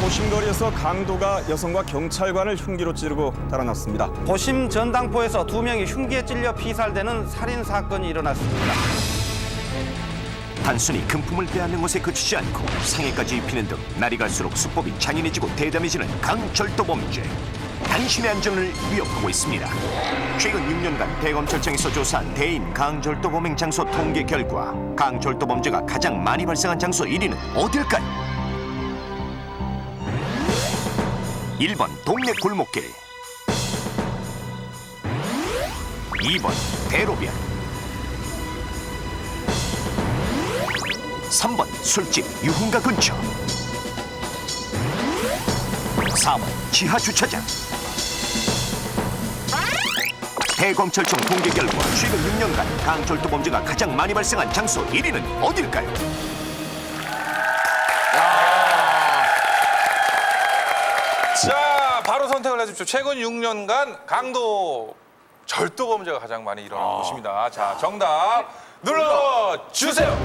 도심거리에서 강도가 여성과 경찰관을 흉기로 찌르고 달아났습니다. 도심 전당포에서 2명이 흉기에 찔려 피살되는 살인 사건이 일어났습니다. 단순히 금품을 빼앗는 것에 그치지 않고 상해까지 입히는 등 날이 갈수록 수법이 잔인해지고 대담해지는 강철도 범죄. 당신의 안전을 위협하고 있습니다. 최근 6년간 대검찰청에서 조사한 대인 강철도 범행 장소 통계 결과 강철도 범죄가 가장 많이 발생한 장소 1위는 어딜까요? 1번 동네 골목길, 2번 대로변, 3번 술집 유흥가 근처, 4번 지하 주차장. 대검찰청 통계 결과 최근 6년간 강철도 범죄가 가장 많이 발생한 장소 1위는 어딜까요? 자, 바로 선택을 해주십시오. 최근 6년간 강도 절도 범죄가 가장 많이 일어난 곳입니다. 자, 정답 눌러주세요.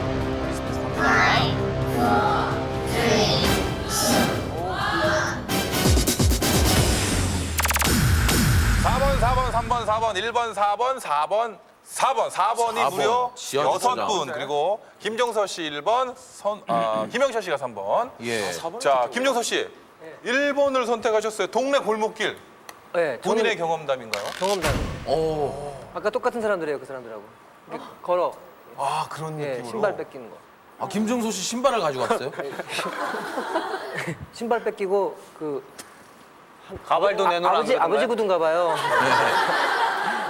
4번, 4번, 3번, 4번, 1번, 4번, 4번, 4번. 4번이 무려 지하 6분. 그리고 김종서 씨 1번, 김영철 씨가 3번. 예. 자, 김종서 씨. 1번을 선택하셨어요. 동네 골목길. 네, 본인의 저는 경험담인가요? 경험담. 오. 아까 똑같은 사람들이에요, 그 사람들하고. 이렇게 걸어, 아, 그런 예, 느낌으로. 신발 뺏기는 거. 아, 김종소 씨 신발을 가지고 왔어요? 신발 뺏기고 그 가발도 내놓으라 아버지 구두인가 봐요.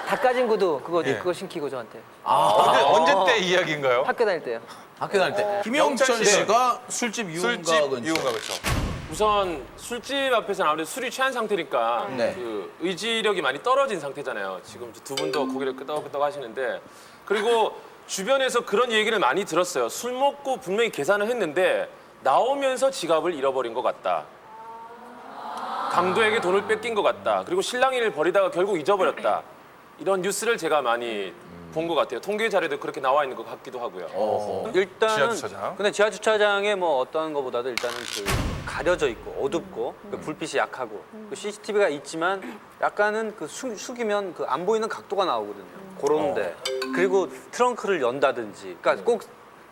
다 까진 구두 그거 신기고 저한테 언제 때 이야기인가요? 학교 다닐 때요. 학교 다닐 때. 영철 김영철 씨. 씨가 술집 유흥가 술집 근처. 이용가 그렇죠. 우선 술집 앞에서는 아무래도 술이 취한 상태니까 네. 그 의지력이 많이 떨어진 상태잖아요. 지금 두 분도 고개를 끄덕끄덕 하시는데 그리고 주변에서 그런 얘기를 많이 들었어요. 술 먹고 분명히 계산을 했는데 나오면서 지갑을 잃어버린 것 같다. 강도에게 돈을 뺏긴 것 같다. 그리고 실랑이를 벌이다가 결국 잊어버렸다. 이런 뉴스를 제가 많이 본 것 같아요. 통계 자료도 그렇게 나와 있는 것 같기도 하고요. 어허. 일단은 지하주차장. 근데 지하 주차장에 뭐 어떤 거보다도 일단은 그 가려져 있고 어둡고 그 불빛이 약하고 그 CCTV가 있지만 약간은 그 숙이면 그 안 보이는 각도가 나오거든요. 그런데 그리고 트렁크를 연다든지 그러니까 꼭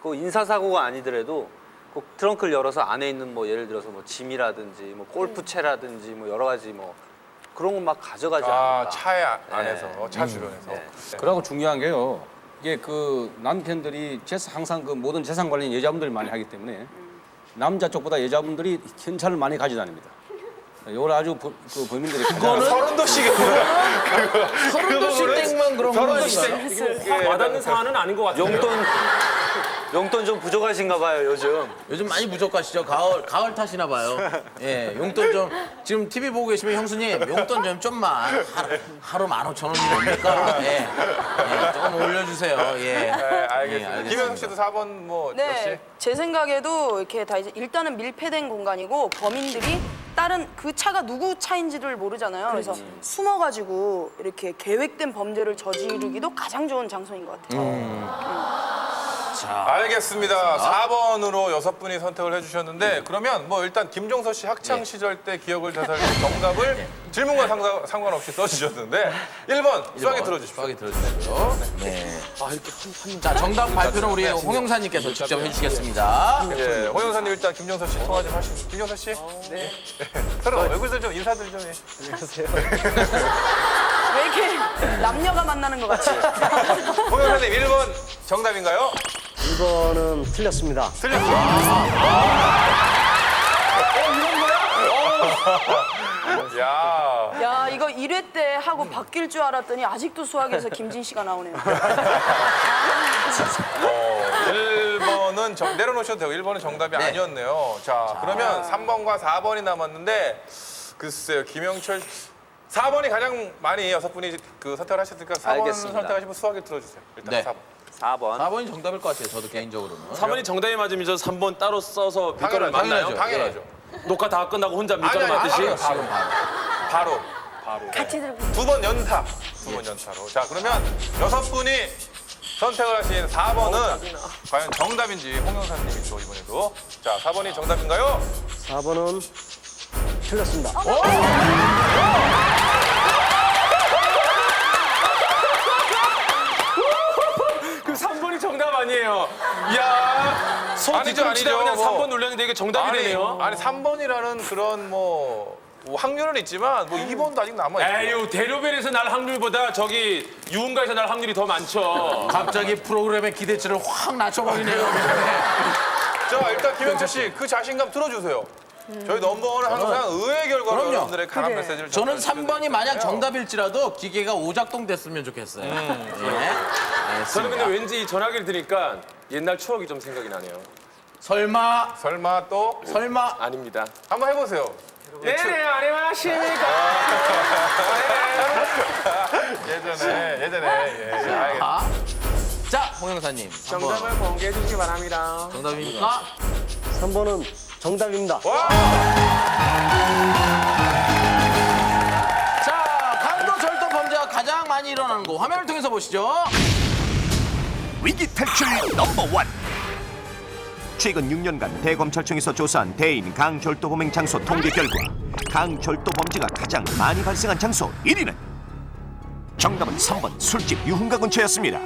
그 인사사고가 아니더라도 꼭 트렁크를 열어서 안에 있는 뭐 예를 들어서 뭐 짐이라든지 뭐 골프채라든지 뭐 여러 가지 뭐 그런 거 막 가져가지 않을까. 아, 차에 안에서, 차 주변에서. 네. 그리고 중요한 게요. 이게 그 남편들이 항상 그 모든 재산 관리는 여자분들이 많이 하기 때문에 남자 쪽보다 여자분들이 현찰을 많이 가져다닙니다. 이걸 아주 그 범인들이 서른도씩이 뭐야? 서른도시 땡만 그런 거 확 와닿는 사안은 아닌 것 같아요. 용돈 좀 부족하신가 봐요 요즘. 요즘 많이 부족하시죠? 가을 타시나 봐요. 예, 용돈 좀 지금 TV 보고 계시면 형수님 용돈 좀만 하루 15,000원이 뭡니까? 예, 조금 올려주세요. 예. 네, 알겠습니다. 예, 알겠습니다. 김현숙 씨도 4번 뭐 역시. 네, 제 생각에도 이렇게 다 이제 일단은 밀폐된 공간이고 범인들이 다른 그 차가 누구 차인지를 모르잖아요. 그래서 숨어가지고 이렇게 계획된 범죄를 저지르기도 가장 좋은 장소인 것 같아요. 알겠습니다. 4번으로 6분이 선택을 해주셨는데 그러면 뭐 일단 김종서 씨 학창 시절 때 기억을 되살린 정답을 질문과 상관없이 써주셨는데 1번 수학에 들어주십시오. 수학에 들어주시고요. 네. 자, 정답 발표는 우리 홍영사님께서 직접 해주시겠습니다. 예, 홍 형사님 일단 김종서 씨 통화 좀 하시죠. 김종서 씨. 네. 서로 얼굴들 좀 인사들 좀 해. 왜 이렇게 남녀가 만나는 것 같지? 홍 형사님 1번 정답인가요? 1번은 틀렸습니다. 야. 야, 이거 1회 때 하고 바뀔 줄 알았더니 아직도 수학에서 김진 씨가 나오네요. 1번은 내려놓으셔도 되고 1번은 정답이 아니었네요. 자, 그러면 3번과 4번이 남았는데 글쎄요, 김영철 4번이 가장 많이 6분이 그 선택을 하셨으니까 4번 알겠습니다. 선택하시면 수학에 들어주세요. 일단 네. 4번. 4번. 4번이 정답일 것 같아요. 저도 개인적으로는. 3번이 정답이 맞으면 저 3번 따로 써서 밀가루 맞나요? 당연하죠. 녹화 다 끝나고 혼자 밀가루 아니, 맞듯이? 바로. 같이 들고. 2번 연타. 2번 연타로. 자, 그러면 6분이 선택을 하신 4번은 과연 정답인지 홍 형사님이 또 이번에도. 자, 4번이 정답인가요? 4번은 틀렸습니다. 그 3번이 정답 아니에요. 이야, 손 아니죠, 뒤꿈치다 아니죠. 그냥 뭐. 3번 눌렀는데 이게 정답이 되네요. 아니 3번이라는 그런 뭐 확률은 있지만 뭐 2번도 아직 남아 있고. 에휴, 대로변에서 날 확률보다 저기 유흥가에서 날 확률이 더 많죠. 갑자기 프로그램의 기대치를 확 낮춰버리네요. 자 일단 김영철 씨 그 자신감 들어주세요. 저희 넘버원은 항상 의외의 결과로 그럼요. 여러분들의 강한 메시지를 저는 전달해 3번이 만약 주시거든요. 정답일지라도 기계가 오작동 됐으면 좋겠어요. 예. 저는 알겠습니다. 근데 왠지 이 전화기를 들으니까 옛날 추억이 좀 생각이 나네요. 설마 설마 또 아닙니다. 한번 해보세요. 네네, 안녕하십니까. 예전에 예, 알겠습니다. 아? 자, 홍 형사님. 정답을 공개해 주시기 바랍니다. 정답입니까? 3번은 정답입니다. 자, 강도 절도 범죄가 가장 많이 일어나는 곳 화면을 통해서 보시죠. 위기 탈출 넘버 1. 최근 6년간 대검찰청에서 조사한 대인 강절도 범행 장소 통계 결과 강절도 범죄가 가장 많이 발생한 장소 1위는 정답은 3번 술집 유흥가 근처였습니다.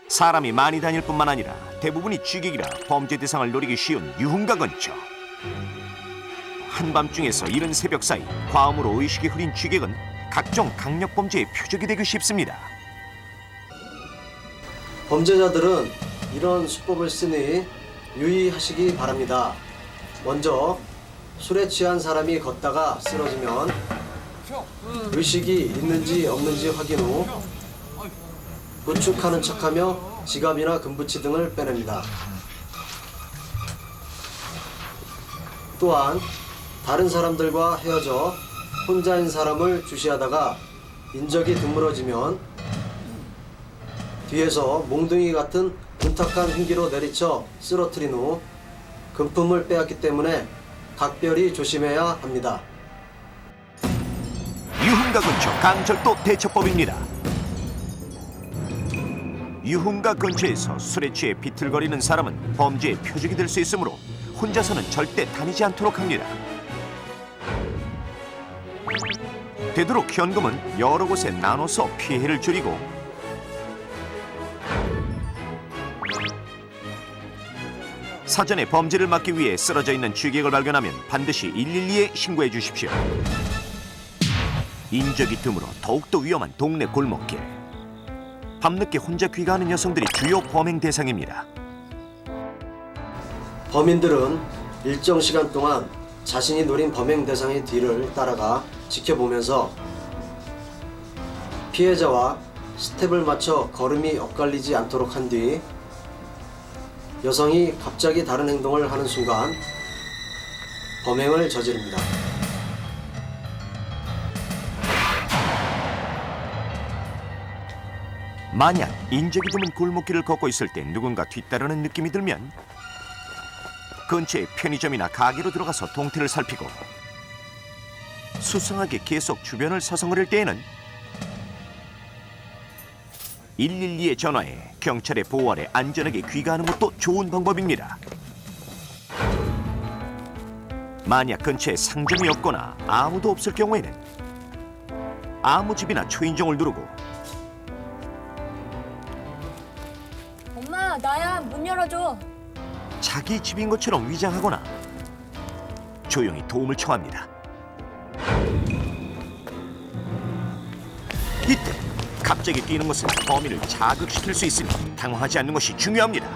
사람이 많이 다닐 뿐만 아니라 대부분이 취객이라 범죄 대상을 노리기 쉬운 유흥가 근처. 한밤중에서 이른 새벽 사이 과음으로 의식이 흐린 취객은 각종 강력범죄의 표적이 되기 쉽습니다. 범죄자들은 이런 수법을 쓰니 유의하시기 바랍니다. 먼저 술에 취한 사람이 걷다가 쓰러지면 의식이 있는지 없는지 확인 후 부축하는 척하며 지갑이나 금부치 등을 빼냅니다. 또한 다른 사람들과 헤어져 혼자인 사람을 주시하다가 인적이 드물어지면 뒤에서 몽둥이 같은 둔탁한 흉기로 내리쳐 쓰러뜨린 후 금품을 빼앗기 때문에 각별히 조심해야 합니다. 유흥가 근처 강절도 대처법입니다. 유흥가 근처에서 술에 취해 비틀거리는 사람은 범죄의 표적이 될 수 있으므로 혼자서는 절대 다니지 않도록 합니다. 되도록 현금은 여러 곳에 나눠서 피해를 줄이고 사전에 범죄를 막기 위해 쓰러져 있는 취객을 발견하면 반드시 112에 신고해 주십시오. 인적이 드물어 더욱더 위험한 동네 골목길. 밤늦게 혼자 귀가하는 여성들이 주요 범행 대상입니다. 범인들은 일정 시간 동안 자신이 노린 범행 대상의 뒤를 따라가 지켜보면서 피해자와 스텝을 맞춰 걸음이 엇갈리지 않도록 한 뒤 여성이 갑자기 다른 행동을 하는 순간 범행을 저지릅니다. 만약 인적이 드문 골목길을 걷고 있을 때 누군가 뒤따르는 느낌이 들면 근처의 편의점이나 가게로 들어가서 동태를 살피고 수상하게 계속 주변을 서성거릴 때에는 112에 전화해 경찰의 보호 아래 안전하게 귀가하는 것도 좋은 방법입니다. 만약 근처에 상점이 없거나 아무도 없을 경우에는 아무 집이나 초인종을 누르고 엄마, 나야. 문 열어줘. 자기 집인 것처럼 위장하거나 조용히 도움을 청합니다. 이때 갑자기 뛰는 것은 범인을 자극시킬 수 있으니 당황하지 않는 것이 중요합니다.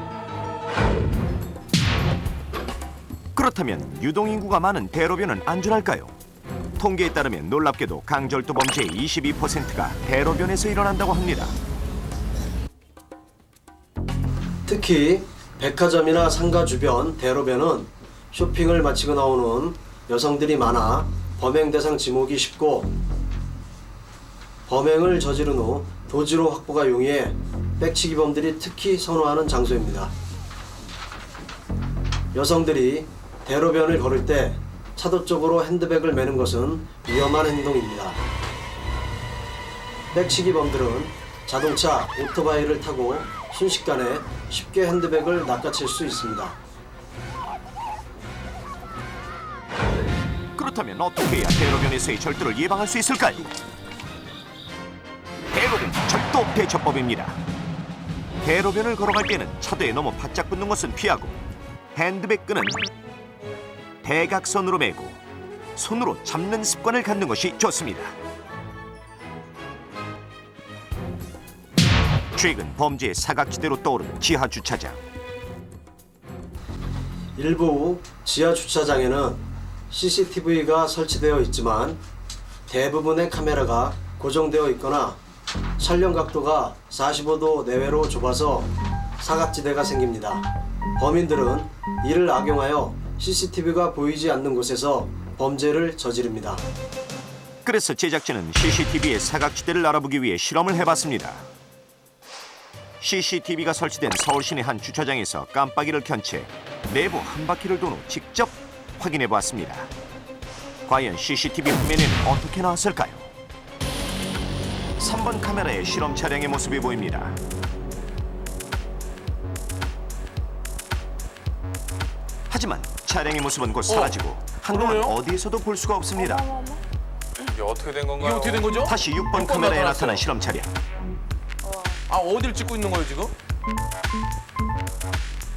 그렇다면 유동인구가 많은 대로변은 안전할까요? 통계에 따르면 놀랍게도 강절도 범죄의 22%가 대로변에서 일어난다고 합니다. 특히 백화점이나 상가 주변 대로변은 쇼핑을 마치고 나오는 여성들이 많아 범행 대상 지목이 쉽고 범행을 저지른 후 도주로 확보가 용이해 백치기범들이 특히 선호하는 장소입니다. 여성들이 대로변을 걸을 때 차도 쪽으로 핸드백을 매는 것은 위험한 행동입니다. 백치기범들은 자동차, 오토바이를 타고 순식간에 쉽게 핸드백을 낚아챌 수 있습니다. 그렇다면 어떻게 해야 대로변에서의 절도를 예방할 수 있을까요? 대로변 절도 대처법입니다. 대로변을 걸어갈 때는 차도에 너무 바짝 붙는 것은 피하고 핸드백 끈은 대각선으로 매고 손으로 잡는 습관을 갖는 것이 좋습니다. 최근 범죄의 사각지대로 떠오르는 지하 주차장. 일부 지하 주차장에는 CCTV가 설치되어 있지만 대부분의 카메라가 고정되어 있거나 촬영 각도가 45도 내외로 좁아서 사각지대가 생깁니다. 범인들은 이를 악용하여 CCTV가 보이지 않는 곳에서 범죄를 저지릅니다. 그래서 제작진은 CCTV의 사각지대를 알아보기 위해 실험을 해봤습니다. CCTV가 설치된 서울 시내 한 주차장에서 깜빡이를 켠 채 내부 한 바퀴를 돈 후 직접 확인해 보았습니다. 과연 CCTV 화면에는 어떻게 나왔을까요? 3번 카메라에 실험 차량의 모습이 보입니다. 하지만 차량의 모습은 곧 사라지고 한동안 그러네요? 어디에서도 볼 수가 없습니다. 이게 어떻게 된 건가요? 이게 어떻게 된 거죠? 다시 6번 6번 카메라에 나타났어요. 나타난 실험 차량. 아, 어디를 찍고 있는 거예요, 지금?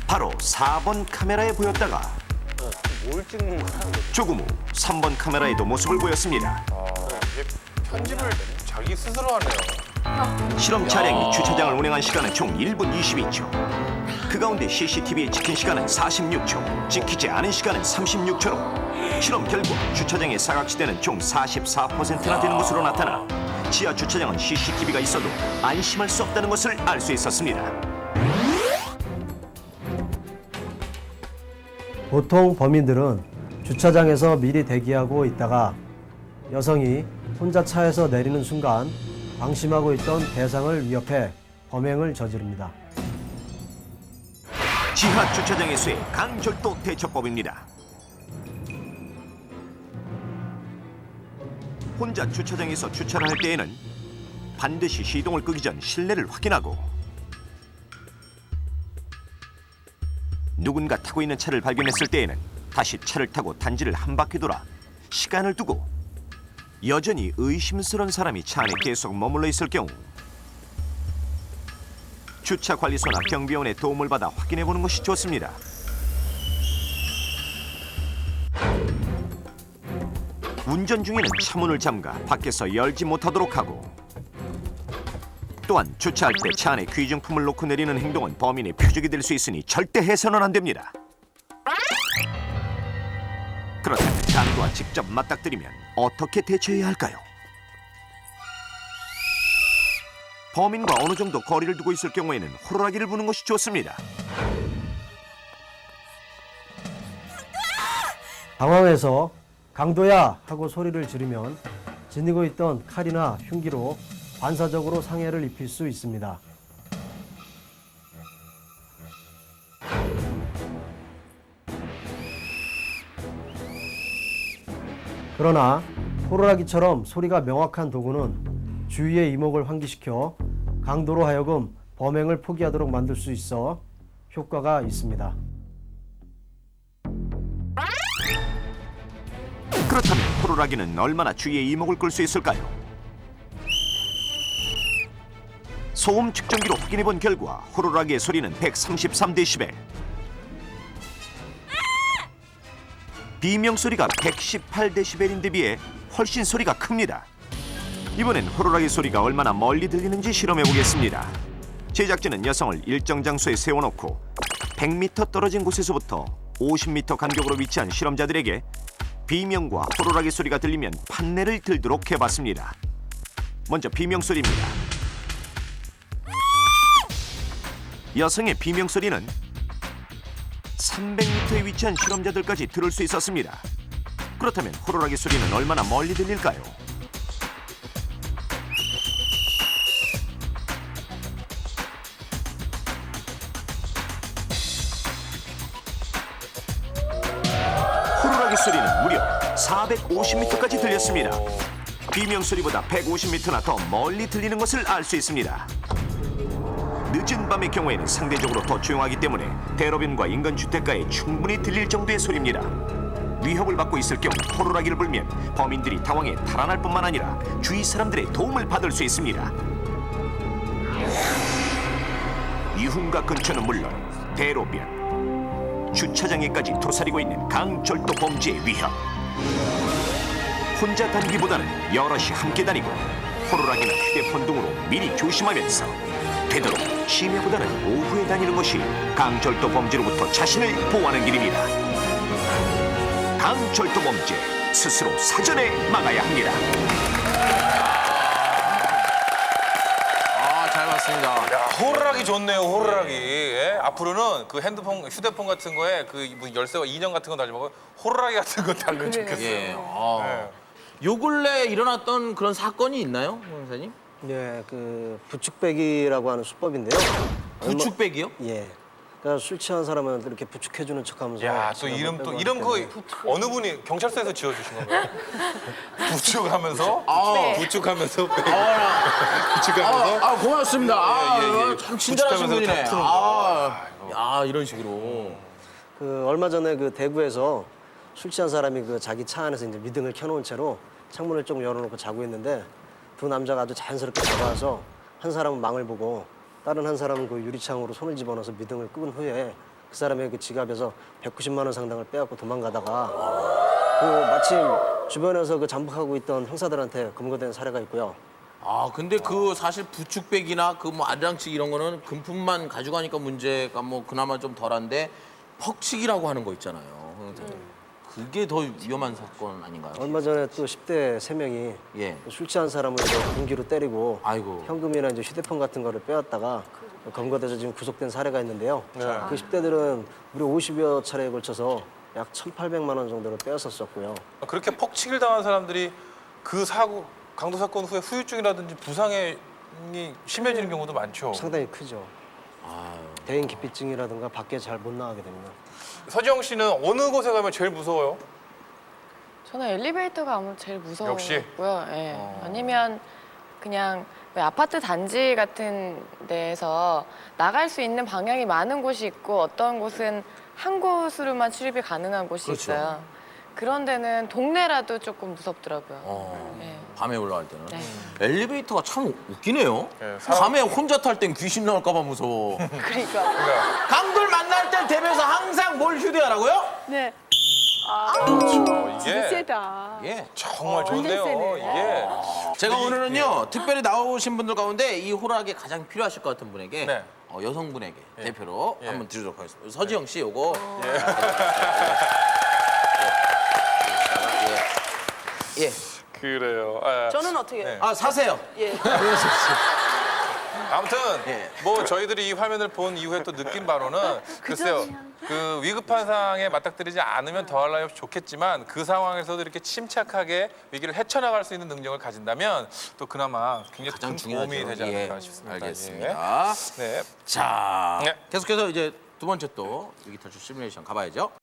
바로 4번 카메라에 보였다가 뭘 찍는 거야? 조금 후 3번 카메라에도 모습을 보였습니다. 이게 편집을 자기 스스로 하네요. 실험 차량이 주차장을 운행한 시간은 총 1분 22초. 그 가운데 CCTV에 찍힌 시간은 46초, 찍히지 않은 시간은 36초로 실험 결과 주차장의 사각지대는 총 44%나 되는 것으로 나타나 지하 주차장은 CCTV가 있어도 안심할 수 없다는 것을 알 수 있었습니다. 보통 범인들은 주차장에서 미리 대기하고 있다가 여성이 혼자 차에서 내리는 순간 방심하고 있던 대상을 위협해 범행을 저지릅니다. 지하 주차장에서의 강절도 대처법입니다. 혼자 주차장에서 주차를 할 때에는 반드시 시동을 끄기 전 실내를 확인하고 누군가 타고 있는 차를 발견했을 때에는 다시 차를 타고 단지를 한 바퀴 돌아 시간을 두고 여전히 의심스러운 사람이 차 안에 계속 머물러 있을 경우 주차 관리소나 경비원의 도움을 받아 확인해 보는 것이 좋습니다. 운전 중에는 차문을 잠가 밖에서 열지 못하도록 하고 또한 주차할 때 차 안에 귀중품을 놓고 내리는 행동은 범인의 표적이 될 수 있으니 절대 해서는 안 됩니다. 그렇다면 강도와 직접 맞닥뜨리면 어떻게 대처해야 할까요? 범인과 어느 정도 거리를 두고 있을 경우에는 호루라기를 부는 것이 좋습니다. 당황해서 강도야 하고 소리를 지르면 지니고 있던 칼이나 흉기로 반사적으로 상해를 입힐 수 있습니다. 그러나 호루라기처럼 소리가 명확한 도구는 주위의 이목을 환기시켜 강도로 하여금 범행을 포기하도록 만들 수 있어 효과가 있습니다. 그렇다면 호루라기는 얼마나 주위의 이목을 끌 수 있을까요? 소음 측정기로 확인해 본 결과 호루라기의 소리는 133데시벨, 비명 소리가 118데시벨인데 비해 훨씬 소리가 큽니다. 이번엔 호루라기 소리가 얼마나 멀리 들리는지 실험해 보겠습니다. 제작진은 여성을 일정 장소에 세워놓고 100m 떨어진 곳에서부터 50m 간격으로 위치한 실험자들에게 비명과 호루라기 소리가 들리면 판넬을 들도록 해봤습니다. 먼저 비명 소리입니다. 여성의 비명 소리는 300m에 위치한 실험자들까지 들을 수 있었습니다. 그렇다면 호루라기 소리는 얼마나 멀리 들릴까요? 호루라기 소리는 무려 450m까지 들렸습니다. 비명 소리보다 150m나 더 멀리 들리는 것을 알 수 있습니다. 늦은 밤의 경우에는 상대적으로 더 조용하기 때문에 대로변과 인근 주택가에 충분히 들릴 정도의 소리입니다. 위협을 받고 있을 경우 호루라기를 불면 범인들이 당황해 달아날 뿐만 아니라 주위 사람들의 도움을 받을 수 있습니다. 유흥가 근처는 물론 대로변, 주차장에까지 도사리고 있는 강철도 범죄의 위협. 혼자 다니기보다는 여럿이 함께 다니고 호루라기나 휴대폰 등으로 미리 조심하면서 되도록 심야보다는 오후에 다니는 것이 강철도 범죄로부터 자신을 보호하는 길입니다. 강철도 범죄 스스로 사전에 막아야 합니다. 잘 봤습니다. 야, 호루라기 좋네요, 호루라기. 예? 앞으로는 그 핸드폰, 휴대폰 같은 거에 그 뭐 열쇠와 인형 같은 거 달지 말고 호루라기 같은 거 달면 좋겠어요. 예. 네. 요 근래 일어났던 그런 사건이 있나요, 형사님? 네, 그 부축배기라고 하는 수법인데요. 부축배기요? 예. 그러니까 술 취한 사람은 이렇게 부축해주는 척하면서. 야, 또 이름 그 어느 분이 경찰서에서 지어주신 건가요? 부축하면서? 부축하면서? 부축하면서? 고맙습니다. 참 친절하신 부축하면서 분이네. 다 푸는 거. 이런 식으로. 그 얼마 전에 그 대구에서 술 취한 사람이 그 자기 차 안에서 이제 미등을 켜놓은 채로 창문을 좀 열어놓고 자고 있는데 두 남자가 아주 자연스럽게 다가와서 한 사람은 망을 보고 다른 한 사람은 그 유리창으로 손을 집어넣어서 미등을 끄은 후에 그 사람의 그 지갑에서 190만 원 상당을 빼앗고 도망가다가 그 마침 주변에서 그 잠복하고 있던 형사들한테 검거된 사례가 있고요. 근데 그 사실 부축백이나 그 뭐 아리랑치기 이런 거는 금품만 가져가니까 문제가 뭐 그나마 좀 덜한데 퍽치기라고 하는 거 있잖아요. 그게 더 위험한 사건 아닌가요? 얼마 전에 또 10대 3명이 예. 술 취한 사람을 이제 공기로 때리고 아이고. 현금이나 이제 휴대폰 같은 거를 빼앗다가 검거돼서 지금 구속된 사례가 있는데요. 그 10대들은 무려 50여 차례에 걸쳐서 약 1,800만 원 정도를 빼앗았었고요. 그렇게 퍽치기를 당한 사람들이 그 사고, 강도 사건 후에 후유증이라든지 부상이 심해지는 경우도 많죠. 상당히 크죠. 대인 기피증이라든가 밖에 잘 못 나가게 됩니다. 서지영 씨는 어느 곳에 가면 제일 무서워요? 저는 엘리베이터가 아무래도 제일 역시? 무서웠고요. 예. 아니면 그냥 왜 아파트 단지 같은 데에서 나갈 수 있는 방향이 많은 곳이 있고 어떤 곳은 한 곳으로만 출입이 가능한 곳이 그렇죠. 있어요. 그런 데는 동네라도 조금 무섭더라고요. 예. 밤에 올라갈 때는. 네. 엘리베이터가 참 웃기네요. 예, 밤에 혼자 탈 땐 귀신 나올까 봐 무서워. 그러니까. 강들 만날 땐 대변에서 항상 뭘 휴대하라고요? 네. 이게 세다. 예. 정말 좋은데요. 세네. 이게 제가 오늘은요 특별히 나오신 분들 가운데 이 호락이 가장 필요하실 것 같은 분에게 네. 여성분에게 대표로 예. 한번 드리도록 하겠습니다. 서지영 씨 요거 예. 그래요. 저는 어떻게? 네. 사세요. 예. 아무튼 예. 뭐 저희들이 이 화면을 본 이후에 또 느낀 바로는 글쎄요. 그 위급한 상황에 맞닥뜨리지 않으면 더할 나위 없이 좋겠지만 그 상황에서도 이렇게 침착하게 위기를 헤쳐나갈 수 있는 능력을 가진다면 또 그나마 굉장히 가장 큰 중요하죠. 도움이 되지 않을까 싶습니다. 알겠습니다. 예. 네. 자, 네. 계속해서 이제 두 번째 또 위기 탈출 시뮬레이션 가봐야죠.